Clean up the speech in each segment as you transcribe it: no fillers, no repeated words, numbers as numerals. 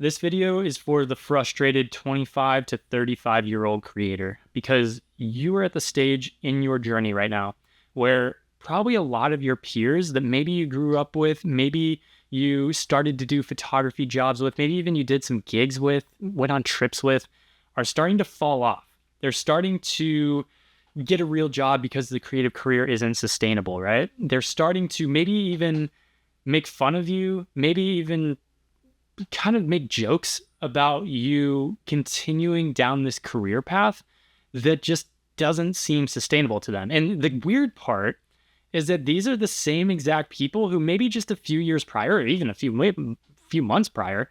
This video is for the frustrated 25 to 35-year-old creator because you are at the stage in your journey right now where probably a lot of your peers that maybe you grew up with, maybe you started to do photography jobs with, maybe even you did some gigs with, went on trips with, are starting to fall off. They're starting to get a real job because the creative career isn't sustainable, right? They're starting to maybe even make fun of you, maybe even kind of make jokes about you continuing down this career path that just doesn't seem sustainable to them. And the weird part is that these are the same exact people who maybe just a few years prior, or even a few months prior,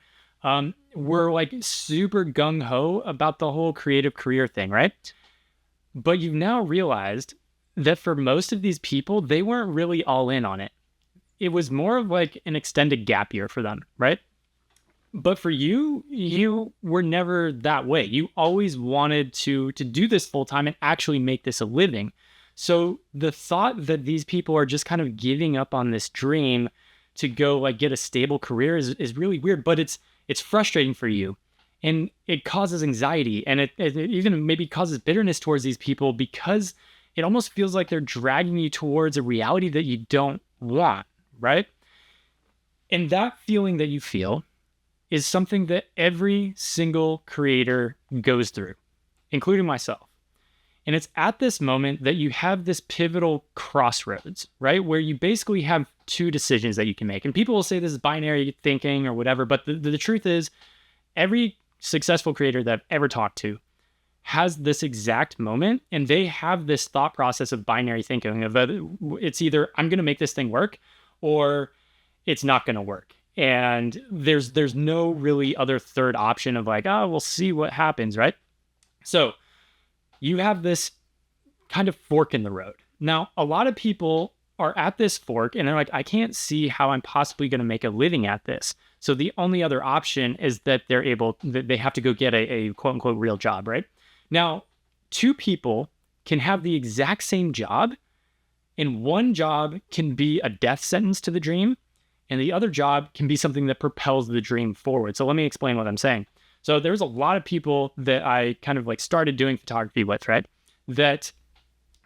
were like super gung ho about the whole creative career thing, right? But you've now realized that for most of these people, they weren't really all in on it. It was more of like an extended gap year for them, right? But for you, you were never that way. You always wanted to do this full time and actually make this a living. So the thought that these people are just kind of giving up on this dream to go like get a stable career is really weird, but it's frustrating for you. And it causes anxiety, and it even maybe causes bitterness towards these people because it almost feels like they're dragging you towards a reality that you don't want, right? And that feeling that you feel is something that every single creator goes through, including myself. And it's at this moment that you have this pivotal crossroads, right? Where you basically have two decisions that you can make. And people will say this is binary thinking or whatever, but the truth is every successful creator that I've ever talked to has this exact moment, and they have this thought process of binary thinking of it's either I'm going to make this thing work or it's not going to work. And there's no really other third option of like, oh, we'll see what happens, right? So you have this kind of fork in the road. Now, a lot of people are at this fork and they're like, I can't see how I'm possibly going to make a living at this. So the only other option is that they have to go get a quote unquote real job, right? Now, two people can have the exact same job, and one job can be a death sentence to the dream, and the other job can be something that propels the dream forward. So let me explain what I'm saying. So there's a lot of people that I kind of like started doing photography with, right? That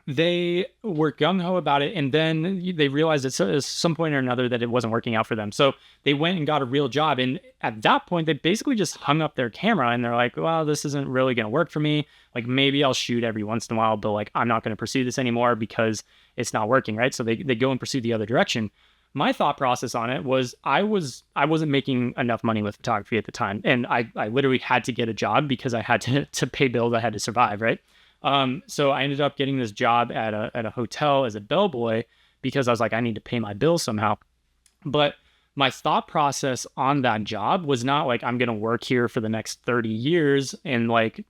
they were gung-ho about it, and then they realized at some point or another that it wasn't working out for them. So they went and got a real job. And at that point, they basically just hung up their camera and they're like, well, this isn't really going to work for me. Like maybe I'll shoot every once in a while, but like I'm not going to pursue this anymore because it's not working, right? So they go and pursue the other direction. My thought process on it was I wasn't making enough money with photography at the time. And I literally had to get a job because I had to pay bills. I had to survive, right? So I ended up getting this job at a hotel as a bellboy because I was like, I need to pay my bills somehow. But my thought process on that job was not like, I'm going to work here for the next 30 years and like,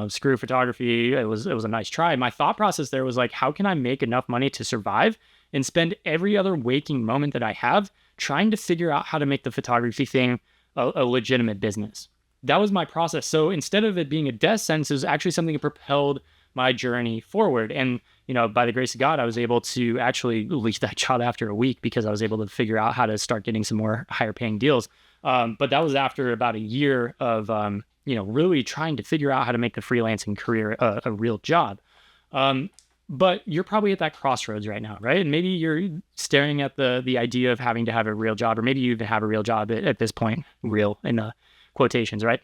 screw photography. It was a nice try. My thought process there was like, how can I make enough money to survive and spend every other waking moment that I have trying to figure out how to make the photography thing a legitimate business. That was my process. So instead of it being a death sentence, it was actually something that propelled my journey forward. And, by the grace of God, I was able to actually leave that job after a week because I was able to figure out how to start getting some more higher paying deals. But that was after about a year of, really trying to figure out how to make the freelancing career a real job. But you're probably at that crossroads right now, right? And maybe you're staring at the idea of having to have a real job, or maybe you even have a real job at this point, real in quotations, right?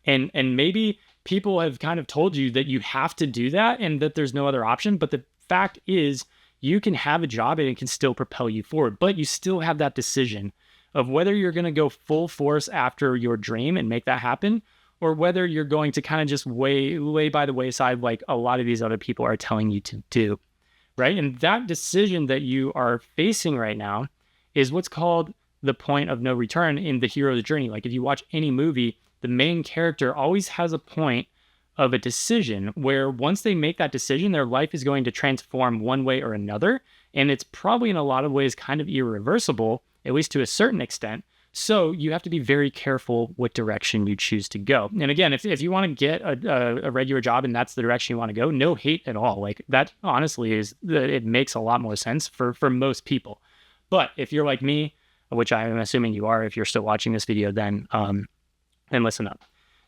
And maybe people have kind of told you that you have to do that and that there's no other option. But the fact is you can have a job and it can still propel you forward, but you still have that decision of whether you're going to go full force after your dream and make that happen, or whether you're going to kind of just lay by the wayside like a lot of these other people are telling you to do, right? And that decision that you are facing right now is what's called the point of no return in the hero's journey. Like if you watch any movie, the main character always has a point of a decision where once they make that decision, their life is going to transform one way or another. And it's probably in a lot of ways kind of irreversible, at least to a certain extent. So you have to be very careful what direction you choose to go. And again, if you want to get a regular job and that's the direction you want to go, no hate at all. Like that honestly it makes a lot more sense for most people. But if you're like me, which I'm assuming you are, if you're still watching this video, then And listen up.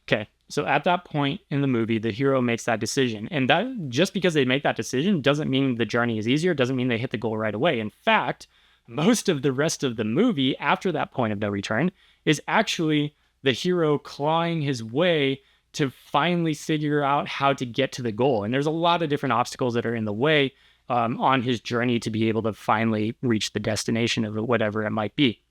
Okay, so at that point in the movie, the hero makes that decision. And that just because they make that decision doesn't mean the journey is easier, doesn't mean they hit the goal right away. In fact, most of the rest of the movie after that point of no return is actually the hero clawing his way to finally figure out how to get to the goal. And there's a lot of different obstacles that are in the way on his journey to be able to finally reach the destination of whatever it might be.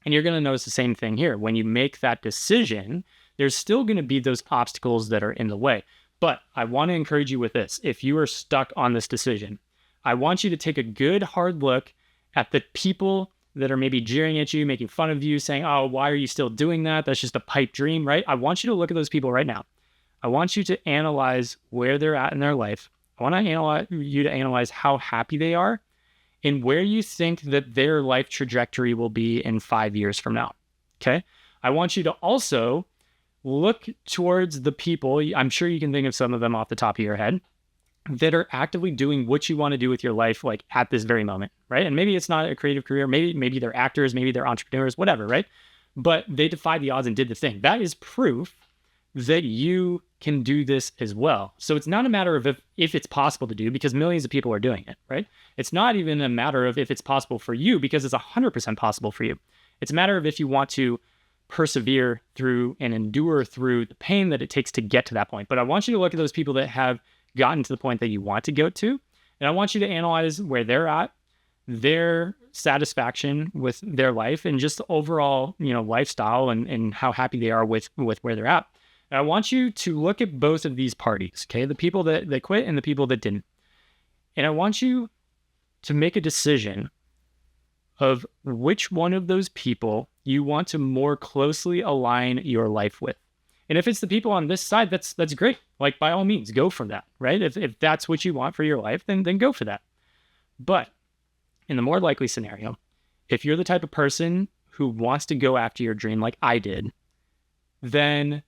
And you're going to notice the same thing here. When you make that decision, there's still going to be those obstacles that are in the way. But I want to encourage you with this. If you are stuck on this decision, I want you to take a good hard look at the people that are maybe jeering at you, making fun of you, saying, oh, why are you still doing that? That's just a pipe dream, right? I want you to look at those people right now. I want you to analyze where they're at in their life. I want you to analyze how happy they are and where you think that their life trajectory will be in 5 years from now. Okay. I want you to also look towards the people, I'm sure you can think of some of them off the top of your head, that are actively doing what you want to do with your life, like at this very moment, right? And maybe it's not a creative career, maybe they're actors, maybe they're entrepreneurs, whatever, right? But they defied the odds and did the thing. That is proof that you can do this as well. So it's not a matter of if it's possible to do, because millions of people are doing it, right? It's not even a matter of if it's possible for you, because it's 100% possible for you. It's a matter of if you want to persevere through and endure through the pain that it takes to get to that point. But I want you to look at those people that have gotten to the point that you want to go to, and I want you to analyze where they're at, their satisfaction with their life, and just the overall, lifestyle and how happy they are with where they're at. And I want you to look at both of these parties, okay? The people that quit and the people that didn't. And I want you to make a decision of which one of those people you want to more closely align your life with. And if it's the people on this side, that's great. Like, by all means, go for that, right? If that's what you want for your life, then go for that. But in the more likely scenario, if you're the type of person who wants to go after your dream like I did, then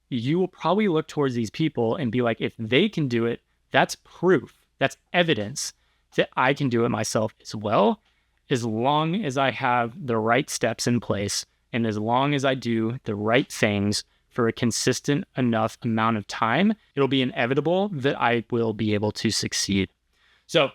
you will probably look towards these people and be like, if they can do it, that's proof, that's evidence that I can do it myself as well, as long as I have the right steps in place and as long as I do the right things for a consistent enough amount of time, it'll be inevitable that I will be able to succeed. So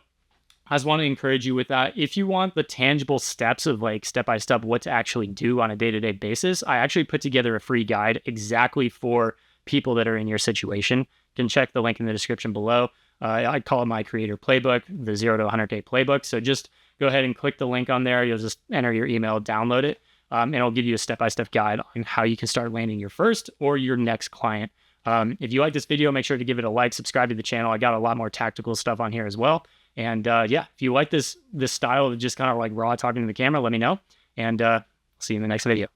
I just want to encourage you with that. If you want the tangible steps of like step-by-step what to actually do on a day-to-day basis, I actually put together a free guide exactly for people that are in your situation. You can check the link in the description below. I call it my creator playbook, the 0 to 100-day playbook. So just go ahead and click the link on there. You'll just enter your email, download it, and it'll give you a step-by-step guide on how you can start landing your first or your next client. If you like this video, make sure to give it a like, subscribe to the channel. I got a lot more tactical stuff on here as well. And if you like this style of just kind of like raw talking to the camera, let me know. And see you in the next video.